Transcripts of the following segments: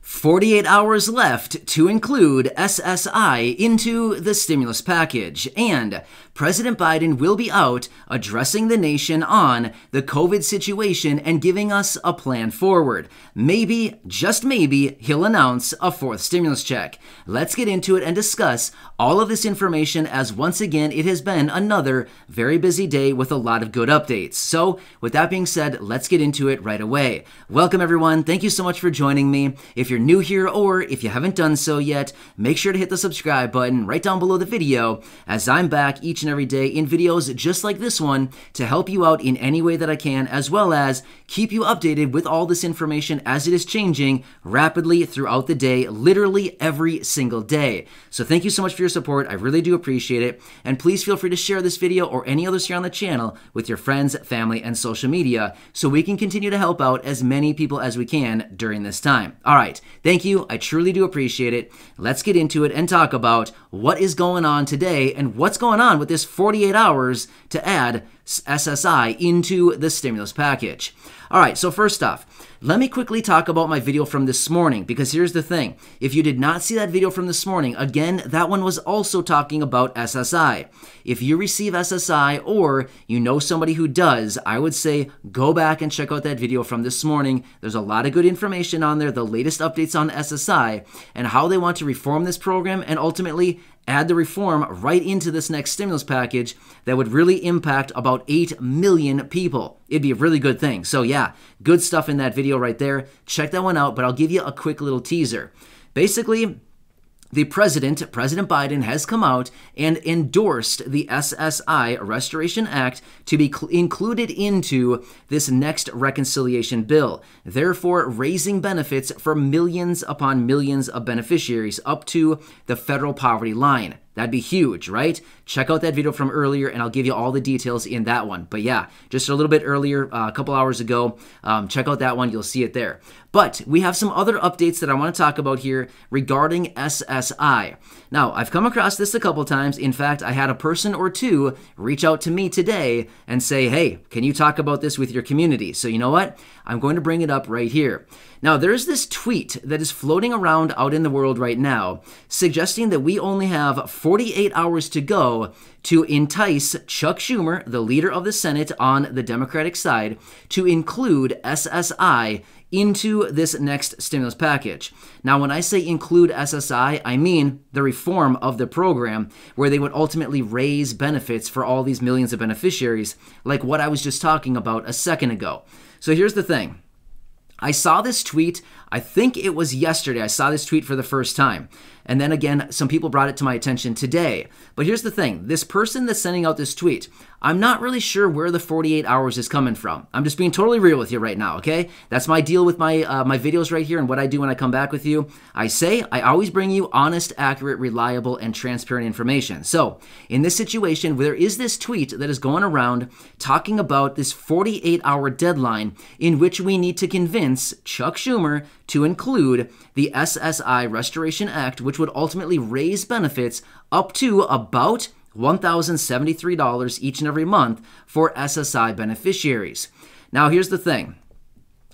48 hours left to include SSI into the stimulus package, and President Biden will be out addressing the nation on the COVID situation and giving us a plan forward. Maybe, just maybe, he'll announce a fourth stimulus check. Let's get into it and discuss all of this information, as once again, it has been another very busy day with a lot of good updates. So, with that being said, let's get into it right away. Welcome everyone. Thank you so much for joining me. If you're new here or if you haven't done so yet, make sure to hit the subscribe button right down below the video, as I'm back each and every day in videos just like this one to help you out in any way that I can, as well as keep you updated with all this information as it is changing rapidly throughout the day, literally every single day. So thank you so much for your support. I really do appreciate it. And please feel free to share this video or any others here on the channel with your friends, family, and social media so we can continue to help out as many people as we can during this time. All right. Thank you. I truly do appreciate it. Let's get into it and talk about what is going on today and what's going on with this 48 hours to add SSI into the stimulus package. All right, so first off, let me quickly talk about my video from this morning, because here's the thing. If you did not see that video from this morning, again, that one was also talking about SSI. If you receive SSI or you know somebody who does, I would say go back and check out that video from this morning. There's a lot of good information on there, the latest updates on SSI and how they want to reform this program and ultimately add the reform right into this next stimulus package that would really impact about 8 million people. It'd be a really good thing. So yeah, good stuff in that video right there. Check that one out, but I'll give you a quick little teaser. Basically, the President Biden, has come out and endorsed the SSI Restoration Act to be included into this next reconciliation bill, therefore raising benefits for millions upon millions of beneficiaries up to the federal poverty line. That'd be huge, right? Check out that video from earlier, and I'll give you all the details in that one. But yeah, just a little bit earlier, a couple hours ago, check out that one. You'll see it there. But we have some other updates that I want to talk about here regarding SSI. Now, I've come across this a couple times. In fact, I had a person or two reach out to me today and say, hey, can you talk about this with your community? So you know what? I'm going to bring it up right here. Now, there's this tweet that is floating around out in the world right now suggesting that we only have 48 hours to go to entice Chuck Schumer, the leader of the Senate on the Democratic side, to include SSI into this next stimulus package. Now, when I say include SSI, I mean the reform of the program where they would ultimately raise benefits for all these millions of beneficiaries, like what I was just talking about a second ago. So here's the thing. I saw this tweet, I think it was yesterday, I saw this tweet for the first time. And then again, some people brought it to my attention today. But here's the thing, this person that's sending out this tweet, I'm not really sure where the 48 hours is coming from. I'm just being totally real with you right now, okay? That's my deal with my my videos right here and what I do when I come back with you. I always bring you honest, accurate, reliable, and transparent information. So, in this situation, there is this tweet that is going around talking about this 48-hour deadline in which we need to convince Chuck Schumer to include the SSI Restoration Act, which would ultimately raise benefits up to about $1,073 each and every month for SSI beneficiaries. Now, here's the thing.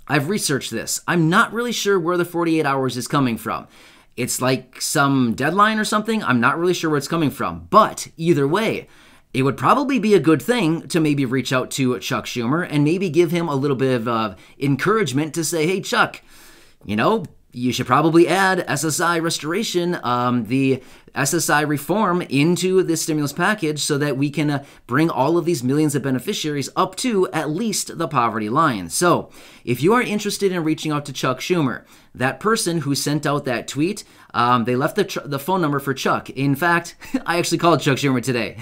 I've researched this. I'm not really sure where the 48 hours is coming from. It's like some deadline or something. I'm not really sure where it's coming from. But either way, it would probably be a good thing to maybe reach out to Chuck Schumer and maybe give him a little bit of encouragement to say, hey, Chuck, you know, you should probably add SSI restoration, the SSI reform into this stimulus package so that we can bring all of these millions of beneficiaries up to at least the poverty line. So if you are interested in reaching out to Chuck Schumer, that person who sent out that tweet, they left the phone number for Chuck. In fact, I actually called Chuck Schumer today.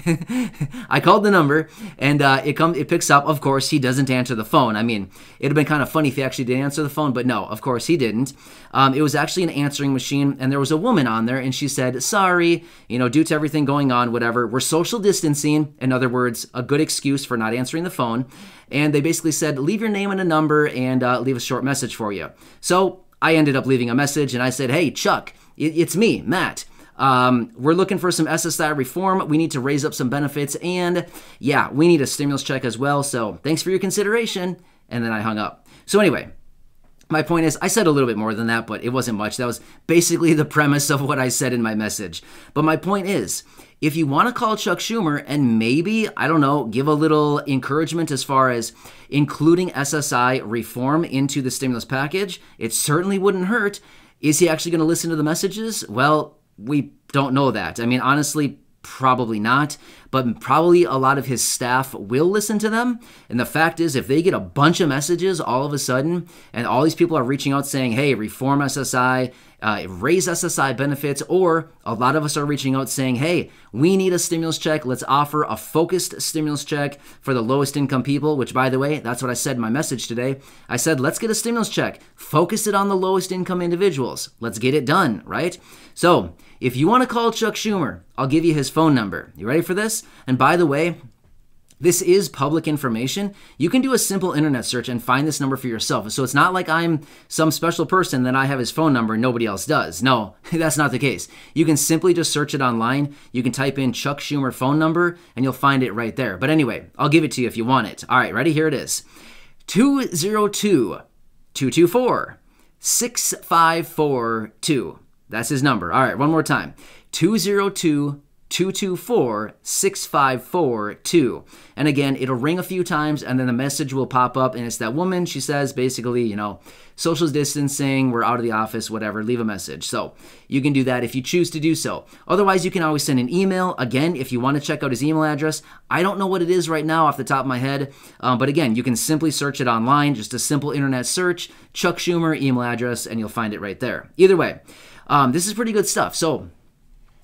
I called the number, and it picks up. Of course, he doesn't answer the phone. I mean, it would have been kind of funny if he actually did answer the phone, but no, of course he didn't. It was actually an answering machine, and there was a woman on there, and she said, sorry, you know, due to everything going on, whatever, we're social distancing. In other words, a good excuse for not answering the phone. And they basically said, leave your name and a number and leave a short message for you. So I ended up leaving a message, and I said, hey, Chuck, it's me, Matt. We're looking for some SSI reform. We need to raise up some benefits, and yeah, we need a stimulus check as well. So thanks for your consideration. And then I hung up. So anyway, My point is, I said a little bit more than that, but it wasn't much. That was basically the premise of what I said in my message. But my point is, if you want to call Chuck Schumer and maybe, I don't know, give a little encouragement as far as including SSI reform into the stimulus package, it certainly wouldn't hurt. Is he actually going to listen to the messages? Well, we don't know that. I mean, honestly, probably not, but probably a lot of his staff will listen to them. And the fact is, if they get a bunch of messages all of a sudden, and all these people are reaching out saying, hey, reform SSI, raise SSI benefits, or a lot of us are reaching out saying, hey, we need a stimulus check. Let's offer a focused stimulus check for the lowest income people, which, by the way, that's what I said in my message today. I said, let's get a stimulus check. Focus it on the lowest income individuals. Let's get it done, right? So if you want to call Chuck Schumer, I'll give you his phone number. You ready for this? And by the way, this is public information. You can do a simple internet search and find this number for yourself. So it's not like I'm some special person that I have his phone number and nobody else does. No, that's not the case. You can simply just search it online. You can type in Chuck Schumer phone number and you'll find it right there. But anyway, I'll give it to you if you want it. All right, ready? Here it is. 202-224-6542. That's his number. All right, one more time. 202-224-6542. And again, it'll ring a few times and then the message will pop up and it's that woman. She says basically, you know, social distancing, we're out of the office, whatever, leave a message. So you can do that if you choose to do so. Otherwise, you can always send an email. Again, if you want to check out his email address, I don't know what it is right now off the top of my head. But again, you can simply search it online, just a simple internet search, Chuck Schumer email address, and you'll find it right there. Either way, this is pretty good stuff. So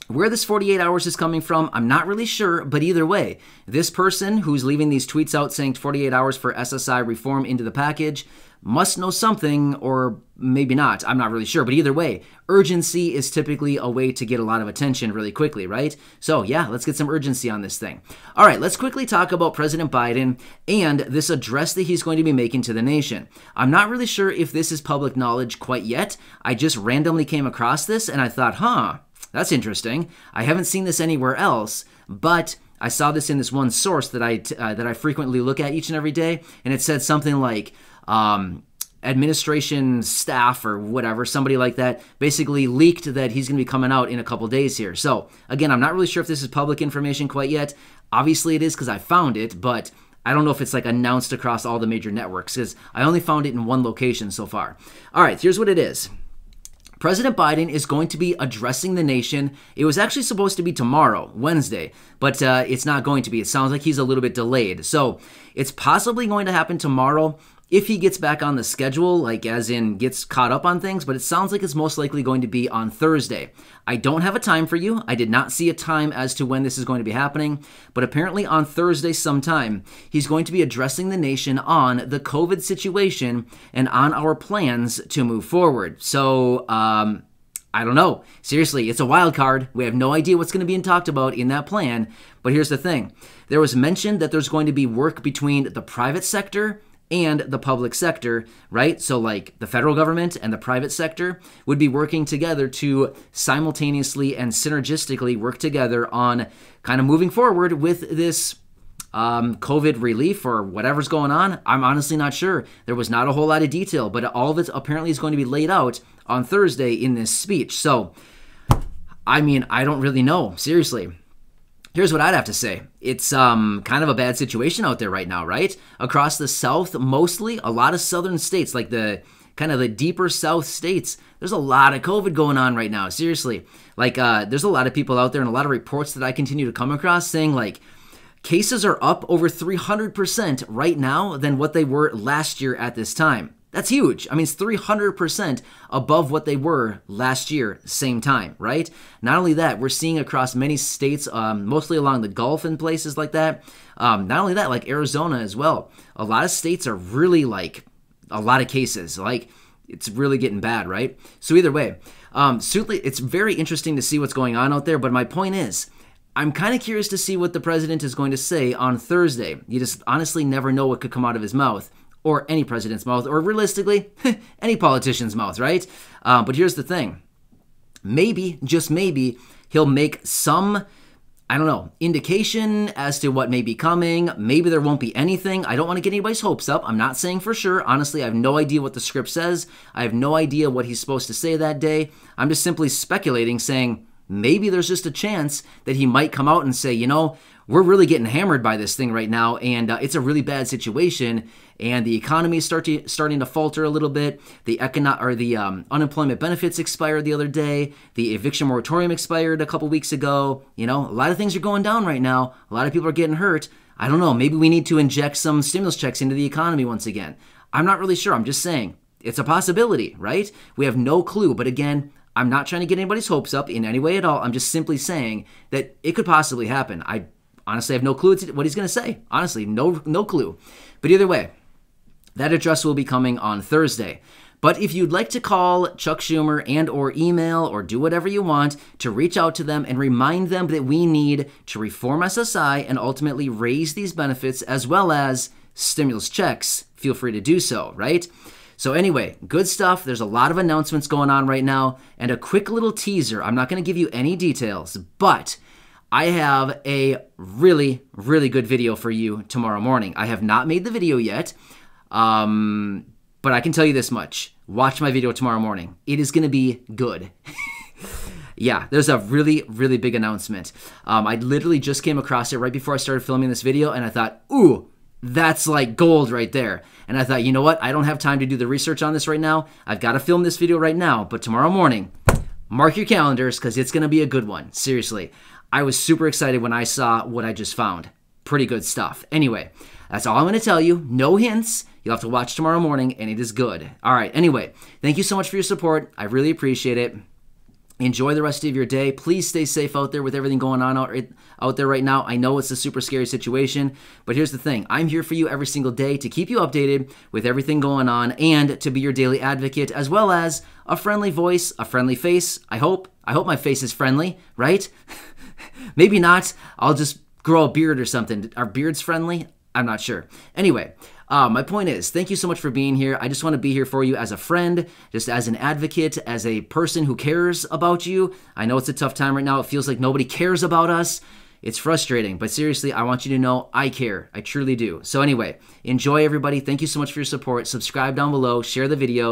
where this 48 hours is coming from, I'm not really sure, but either way, this person who's leaving these tweets out saying 48 hours for SSI reform into the package must know something, or maybe not. I'm not really sure, but either way, urgency is typically a way to get a lot of attention really quickly, right? So yeah, let's get some urgency on this thing. All right, let's quickly talk about President Biden and this address that he's going to be making to the nation. I'm not really sure if this is public knowledge quite yet. I just randomly came across this and I thought, that's interesting. I haven't seen this anywhere else, but I saw this in this one source that I frequently look at each and every day, and it said something like administration staff or whatever, somebody like that, basically leaked that he's going to be coming out in a couple days here. So again, I'm not really sure if this is public information quite yet. Obviously it is because I found it, but I don't know if it's like announced across all the major networks because I only found it in one location so far. All right, here's what it is. President Biden is going to be addressing the nation. It was actually supposed to be tomorrow, Wednesday, but it's not going to be. It sounds like he's a little bit delayed. So it's possibly going to happen tomorrow if he gets back on the schedule, like as in gets caught up on things, but it sounds like it's most likely going to be on Thursday. I don't have a time for you. I did not see a time as to when this is going to be happening, but apparently on Thursday sometime, he's going to be addressing the nation on the COVID situation and on our plans to move forward. So, I don't know. Seriously, it's a wild card. We have no idea what's going to be talked about in that plan, but here's the thing. There was mention that there's going to be work between the private sector and the public sector, right? So like the federal government and the private sector would be working together to simultaneously and synergistically work together on kind of moving forward with this COVID relief or whatever's going on. I'm honestly not sure. There was not a whole lot of detail, but all of it apparently is going to be laid out on Thursday in this speech. So, I mean, I don't really know. Seriously. Here's what I'd have to say. It's kind of a bad situation out there right now, right? Across the South, mostly, a lot of southern states, like the kind of the deeper South states, there's a lot of COVID going on right now. Seriously. Like, there's a lot of people out there and a lot of reports that I continue to come across saying, like, cases are up over 300% right now than what they were last year at this time. That's huge. I mean, it's 300% above what they were last year, same time, right? Not only that, we're seeing across many states, mostly along the Gulf and places like that. Not only that, like Arizona as well. A lot of states are really like a lot of cases. Like it's really getting bad, right? So either way, certainly it's very interesting to see what's going on out there. But my point is, I'm kind of curious to see what the president is going to say on Thursday. You just honestly never know what could come out of his mouth. Or any president's mouth, or realistically, any politician's mouth, right? But here's the thing. Maybe, just maybe, he'll make some, I don't know, indication as to what may be coming. Maybe there won't be anything. I don't want to get anybody's hopes up. I'm not saying for sure. Honestly, I have no idea what the script says. I have no idea what he's supposed to say that day. I'm just simply speculating, saying maybe there's just a chance that he might come out and say, you know, we're really getting hammered by this thing right now, and it's a really bad situation, and the economy is starting to falter a little bit. The unemployment benefits expired the other day. The eviction moratorium expired a couple weeks ago. You know, a lot of things are going down right now. A lot of people are getting hurt. I don't know. Maybe we need to inject some stimulus checks into the economy once again. I'm not really sure. I'm just saying it's a possibility, right? We have no clue. But again, I'm not trying to get anybody's hopes up in any way at all. I'm just simply saying that it could possibly happen. I honestly have no clue what he's going to say. Honestly, no clue. But either way, that address will be coming on Thursday. But if you'd like to call Chuck Schumer and or email or do whatever you want to reach out to them and remind them that we need to reform SSI and ultimately raise these benefits as well as stimulus checks, feel free to do so, right? So anyway, good stuff. There's a lot of announcements going on right now. And a quick little teaser. I'm not going to give you any details, but I have a really, really good video for you tomorrow morning. I have not made the video yet, but I can tell you this much. Watch my video tomorrow morning. It is going to be good. Yeah, there's a really, really big announcement. I literally just came across it right before I started filming this video, and I thought, ooh, that's like gold right there. And I thought, you know what? I don't have time to do the research on this right now. I've got to film this video right now, but tomorrow morning, mark your calendars because it's going to be a good one. Seriously. I was super excited when I saw what I just found. Pretty good stuff. Anyway, that's all I'm going to tell you. No hints. You'll have to watch tomorrow morning, and it is good. All right. Anyway, thank you so much for your support. I really appreciate it. Enjoy the rest of your day. Please stay safe out there with everything going on out there right now. I know it's a super scary situation, but here's the thing. I'm here for you every single day to keep you updated with everything going on and to be your daily advocate as well as a friendly voice, a friendly face. I hope my face is friendly, right? Maybe not. I'll just grow a beard or something. Are beards friendly? I'm not sure. Anyway, my point is, thank you so much for being here. I just want to be here for you as a friend, just as an advocate, as a person who cares about you. I know it's a tough time right now. It feels like nobody cares about us. It's frustrating, but seriously, I want you to know I care. I truly do. So anyway, enjoy everybody. Thank you so much for your support. Subscribe down below. Share the video.